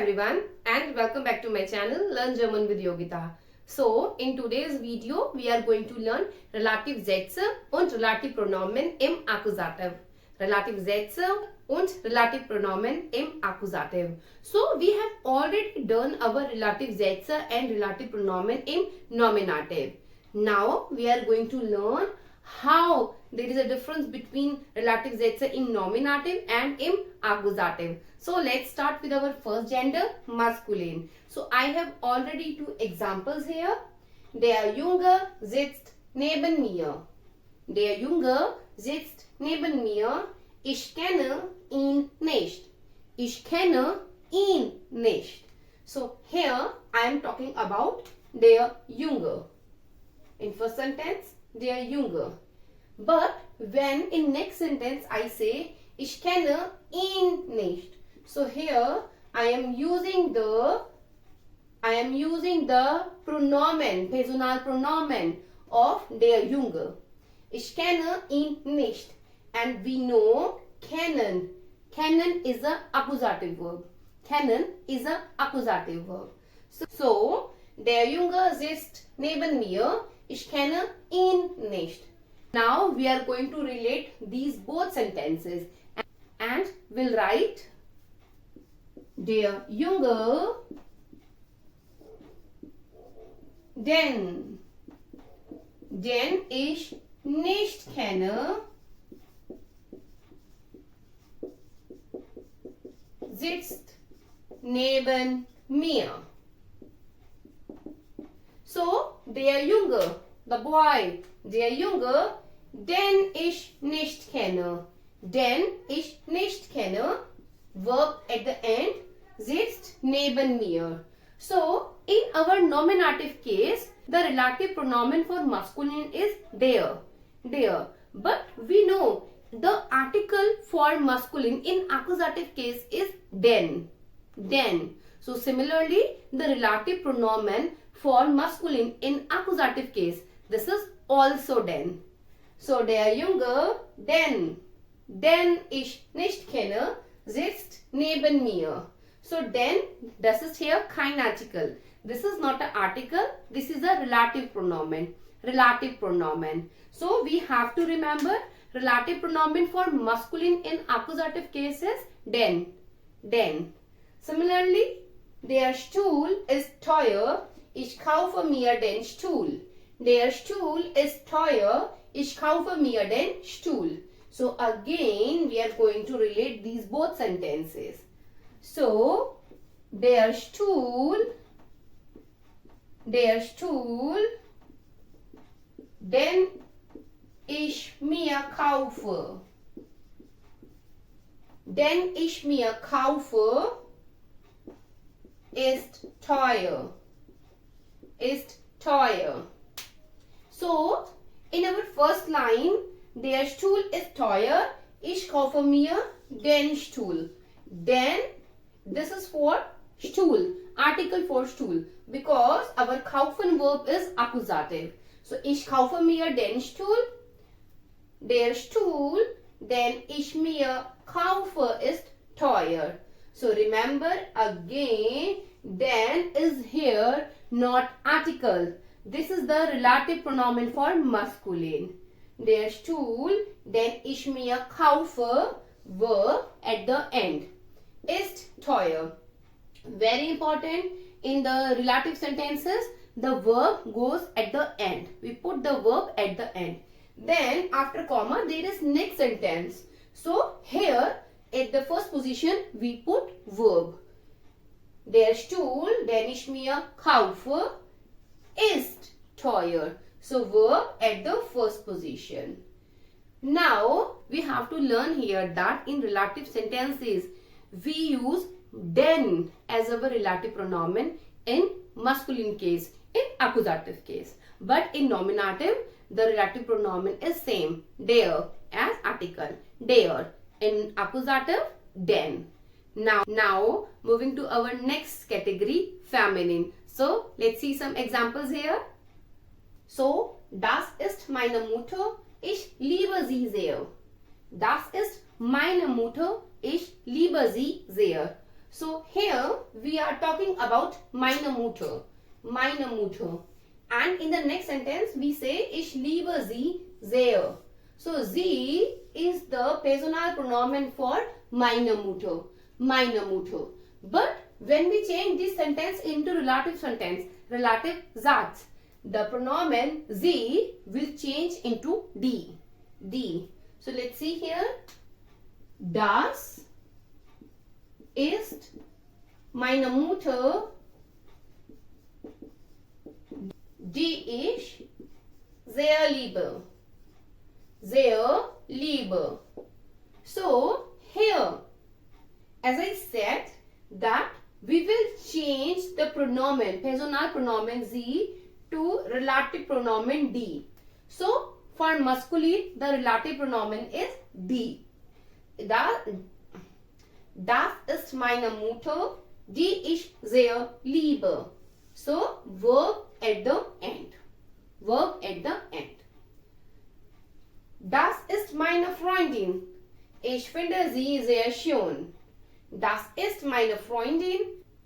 everyone and welcome back to my channel Learn German with Yogita. So in today's video we are going to learn Relativsätze und Relativpronomen im Akkusativ. Relativsätze und Relativpronomen im Akkusativ. So we have already done our Relativsätze and Relativpronomen im Nominative. Now we are going to learn how there is a difference between Relativsätze im Nominative and im Akkusativ. So let's start with our first gender, masculine. So I have already two examples here. Der Junge sitzt neben mir. Der Junge sitzt neben mir. Ich kenne ihn nicht. Ich kenne ihn nicht. So here I am talking about der Junge. In first sentence, der Junge. But when in next sentence I say ich kenne ihn nicht. So here I am using the pronomen, Personalpronomen of der Junge. Ich kenne ihn nicht. And we know kennen. Kennen is a accusative verb. Kennen is a accusative verb. So der Junge sitzt neben mir. Ich kenne ihn nicht. Now we are going to relate these both sentences and will write der Junge, den ich nicht kenne, sitzt neben mir. So, der Junge, the boy, der Junge, den ich nicht kenne. Den ich nicht kenne, verb at the end, sitzt neben mir. So, in our nominative case, the relative pronomen for masculine is der. Der. But we know the article for masculine in accusative case is den. Den. So, similarly, the relative pronomen for masculine in accusative case, this is also den. So, der Junge, den ich nicht kenne, sitzt neben mir. So, den, das ist here kein Artikel. This is not an article, this is a relative pronomen. Relative pronomen. So, we have to remember relative pronomen for masculine in accusative cases, den. Den. Similarly, der Stuhl ist teuer, ich kaufe mir den Stuhl. Der Stuhl ist teuer, ich kaufe mir den Stuhl. So again we are going to relate these both sentences. So der Stuhl, den ich mir kaufe. Den ich mir kaufe, ist teuer. Ist teuer. So, in our first line, der Stuhl ist teuer, ich kaufe mir den Stuhl. Then, this is for Stuhl, article for Stuhl, because our kaufen verb is accusative. So, ich kaufe mir den Stuhl, der Stuhl, den ich mir kaufe, ist teuer. So, remember again, den is here, not article. This is the relative pronomen for masculine. Der Stuhl, den ich mir kaufe, verb at the end, ist teuer. Very important, in the relative sentences, the verb goes at the end. We put the verb at the end. Then, after comma, there is next sentence. So, here, at the first position, we put verb. Der Stuhl, den ich mir kaufe, ist teuer. So verb at the first position. Now we have to learn here that in relative sentences we use den as our relative pronomen in masculine case, in accusative case. But in nominative the relative pronomen is same, der as article, der. In accusative, den. Now moving to our next category, feminine. So let's see some examples here. So, das ist meine Mutter, ich liebe sie sehr. Das ist meine Mutter, ich liebe sie sehr. So here we are talking about meine Mutter. Meine Mutter. And in the next sentence we say ich liebe sie sehr. So sie is the personal pronoun for meine Mutter. Meine Mutter. But when we change this sentence into relative sentence, Relativsatz, the pronoun sie will change into die. Die. So let's see here. Das ist meine Mutter, die ich sehr liebe. Sehr liebe. So here, as I said, that we will change the pronoun, personal pronoun sie to relative pronoun die. So for masculine, the relative pronoun is die. Das ist meine Mutter, die ich sehr liebe. So verb at the end. Verb at the end. Das ist meine Freundin. Ich finde sie sehr schön. Das ist meine Freundin.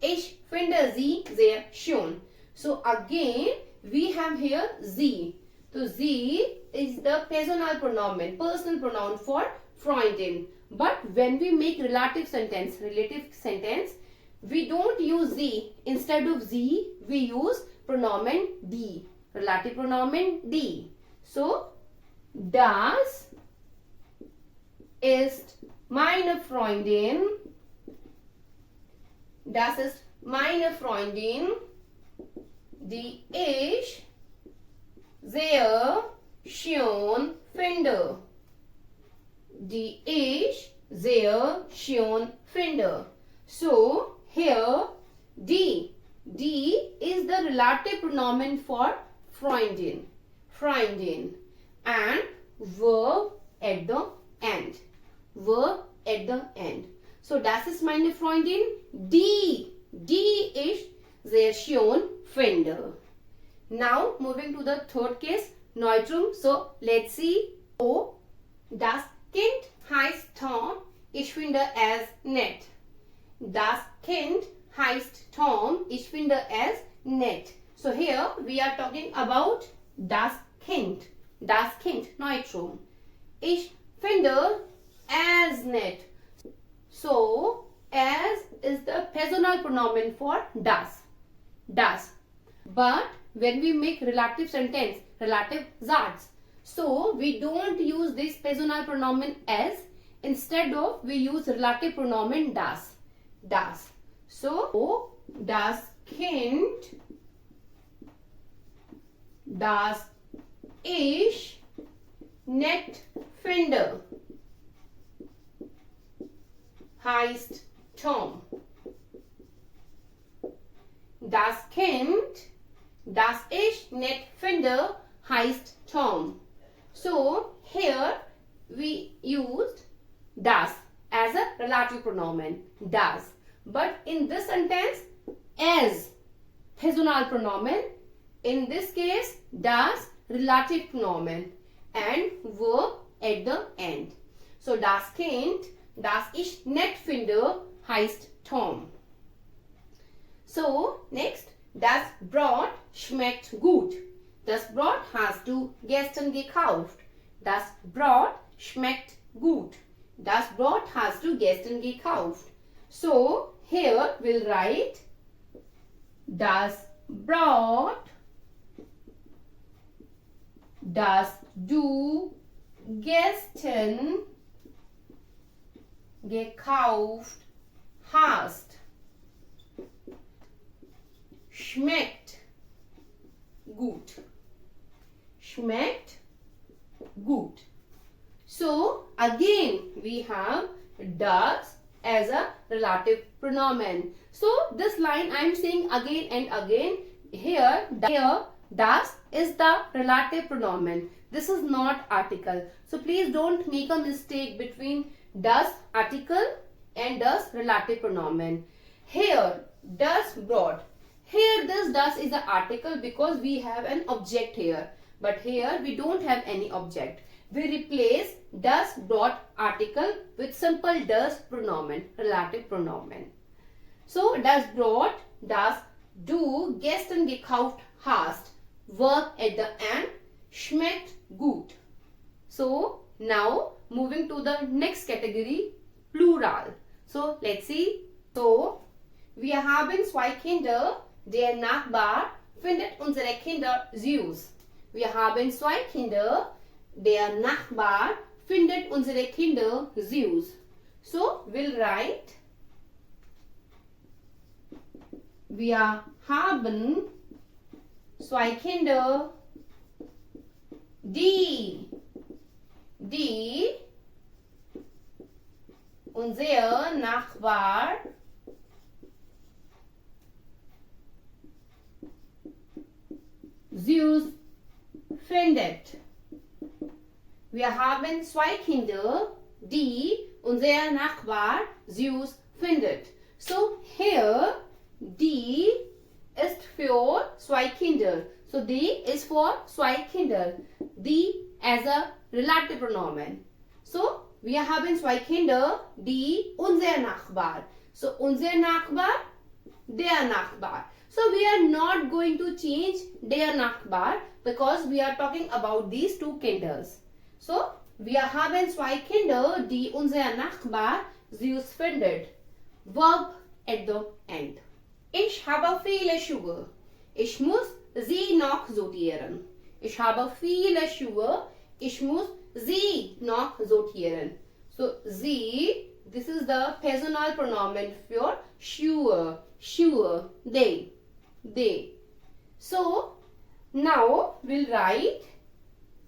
Ich finde sie sehr schön. So again we have here sie. So sie is the personal pronoun for Freundin. But when we make relative sentence, we don't use sie. Instead of sie, we use pronoun die. Relative pronoun die. So das ist meine Freundin. Das ist meine Freundin, die ich sehr schön finde. Die ich sehr schön finde. So here die is the relative pronoun for Freundin. Freundin. And verb at the end. Verb at the end. So das ist meine Freundin, die ich sehr schön finde. Now moving to the third case, Neutrum. So let's see. Oh, das Kind heißt Tom, ich finde es nett. Das Kind heißt Tom, ich finde es nett. So here we are talking about das Kind. Das Kind, Neutrum. Ich finde es nett. So as is the personal pronoun for das. Das. But when we make relative sentence, Relativsatz, so we don't use this personal pronoun as. Instead of we use relative pronoun das. Das. So das Kind, das ich nett finde, heißt Tom. Das Kind, das ich nett finde, heißt Tom. So here we used das as a relative pronoun. Das. But in this sentence, as personal pronoun. In this case, das relative pronoun and verb at the end. So das Kind, das ich nett finde, heißt Tom. So next, das Brot schmeckt gut. Das Brot hast du gestern gekauft. Das Brot schmeckt gut. Das Brot hast du gestern gekauft. So here we'll write das Brot, das du gestern gekauft hast, schmeckt gut. Schmeckt gut. So again we have das as a relative pronoun. So this line I am saying again and again. Here das is the relative pronoun. This is not article. So please don't make a mistake between das article and das relative pronoun. Here das brought. Here this das is the article because we have an object here. But here we don't have any object. We replace das brought article with simple das pronoun, relative pronoun. So, das Brot, das du gestern gekauft hast, verb at the end, schmeckt gut. So, now moving to the next category, plural. So, let's see. So, wir haben zwei Kinder. Der Nachbar findet unsere Kinder süß. Wir haben zwei Kinder. Der Nachbar findet unsere Kinder süß. So, we'll write. Wir haben zwei Kinder, die unser Nachbar süß findet. Wir haben zwei Kinder, die unser Nachbar süß findet. So here, die ist für zwei Kinder. So die is for zwei Kinder. Die as a relative pronomen. So wir haben zwei Kinder, die unser Nachbar. So unser Nachbar, der Nachbar. So we are not going to change der Nachbar because we are talking about these two kinders. So wir haben zwei Kinder, die unser Nachbar süß findet. Verb at the end. Ich habe viele Schuhe. Ich muss sie noch sortieren. Ich habe viele Schuhe. Ich muss sie noch sortieren. So, sie, this is the personal pronoun for Schuhe. Schuhe, they. So, now we'll write,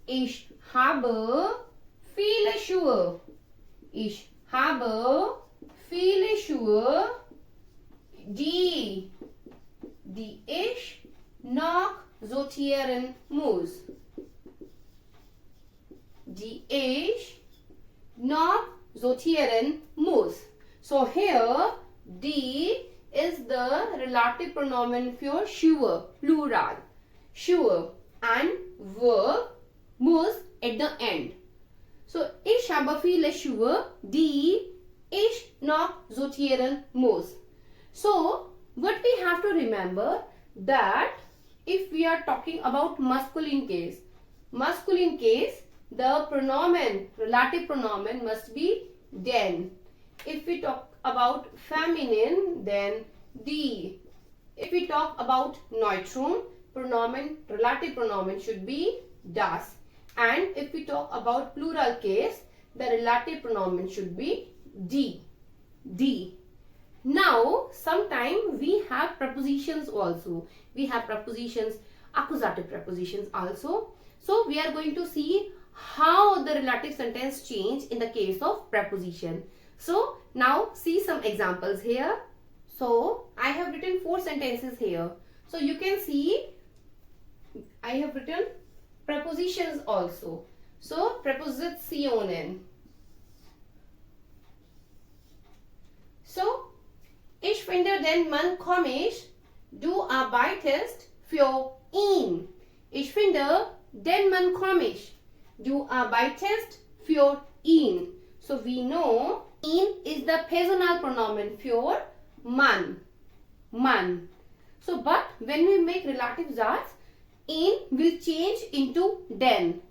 ich habe viele Schuhe. Ich habe viele Schuhe, die ich noch sortieren muss. Die ich noch sortieren muss. So here, die is the relative pronoun for Schuhe, plural. Schuhe and verb muss at the end. So, ich habe viele Schuhe, die ich noch sortieren muss. So, what we have to remember that if we are talking about masculine case, the pronoun, relative pronoun must be den. If we talk about feminine, then die. If we talk about neutron, relative pronoun should be das. And if we talk about plural case, the relative pronoun should be die. Now, sometimes we have prepositions also. We have prepositions, accusative prepositions also. So, we are going to see how the relative sentence change in the case of preposition. So, now see some examples here. So, I have written 4 sentences here. So, you can see I have written prepositions also. So, Präpositionen. So, ich finde den Mann komisch. Du arbeitest für ihn. Ich finde den Mann komisch. Du arbeitest für ihn. So we know ihn is the personal pronoun for man. So but when we make relative Satz, ihn will change into den.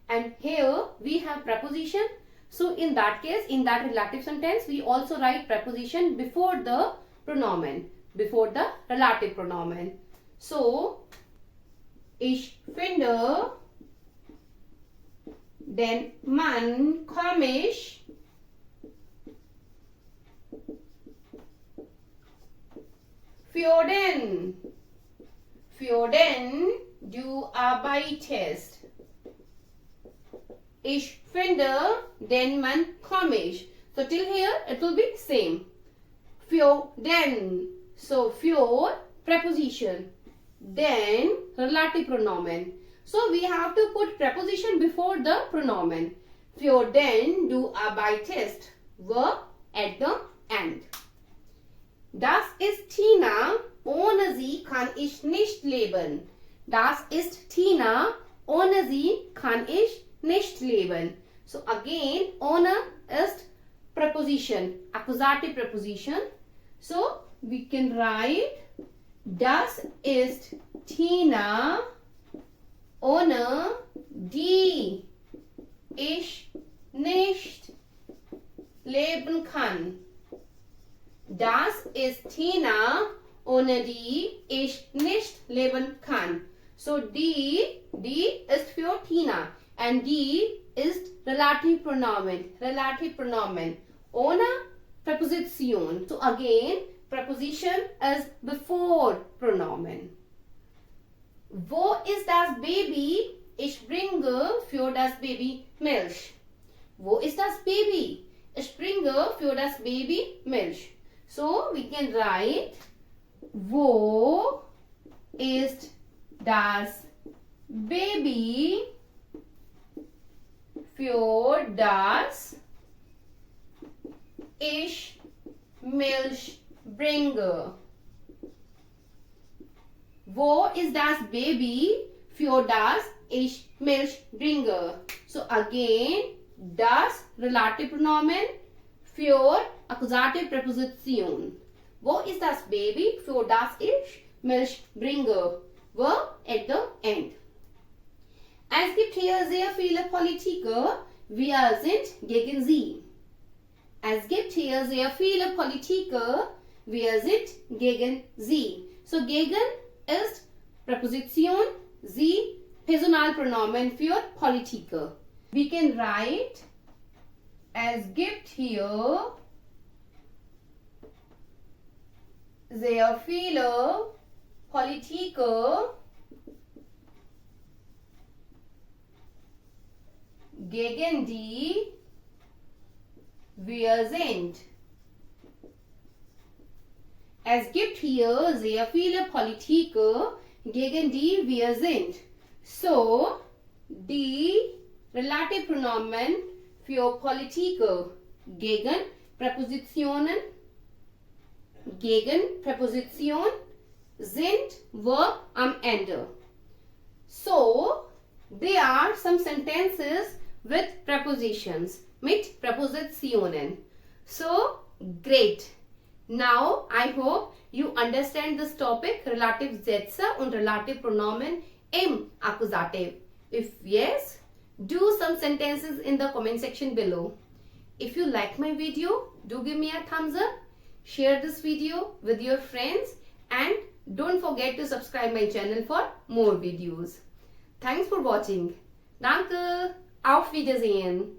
And here we have preposition. So in that case, in that relative sentence, we also write preposition before the pronoun, before the relative pronoun. So, ich finde den Mann komisch. Für den du arbeitest. Ich finde den Mann komisch. So till here it will be same. Für den. So für preposition. Then relative pronoun. So we have to put preposition before the pronoun. Für den du arbeitest. Verb at the end. Das ist Tina. Ohne sie kann ich nicht leben. Das ist Tina. Ohne sie kann ich nicht leben. So again, ohne ist preposition, accusative preposition. So we can write, das ist Tina ohne die ich nicht leben kann. Das ist Tina, ohne die ich nicht leben kann. So die ist für Tina and die ist Relativpronomen. Relativpronomen ohne Präposition. So again, preposition is before pronomen. Wo ist das Baby? Ich bringe für das Baby Milch. Wo ist das Baby? Ich bringe für das Baby Milch. So we can write, wo ist das Baby, für das ich Milch bringe. Wo ist das Baby, für das ich Milch bringe? So again, das Relativpronomen für Akkusativ Präposition. Wo ist das Baby, für das ich Milch bringe? Verb at the end. Es gibt hier sehr viele Politiker. Wir sind gegen sie. Es gibt hier sehr viele Politiker. Wir sind gegen sie. So gegen ist Präposition, sie Personalpronomen für Politiker. We can write, es gibt hier sehr viele Politiker gegen die wir sind. Es gibt hier sehr viele Politiker, gegen die wir sind. So, die Relativpronomen für Politiker gegen Präpositionen sind Verb am Ende. So, there are some sentences with prepositions, mit Präpositionen. So, great. Now, I hope you understand this topic, Relativsätze und Relativpronomen im Akkusativ. If yes, do some sentences in the comment section below. If you like my video, do give me a thumbs up, share this video with your friends and don't forget to subscribe my channel for more videos. Thanks for watching. Danke, auf Wiedersehen.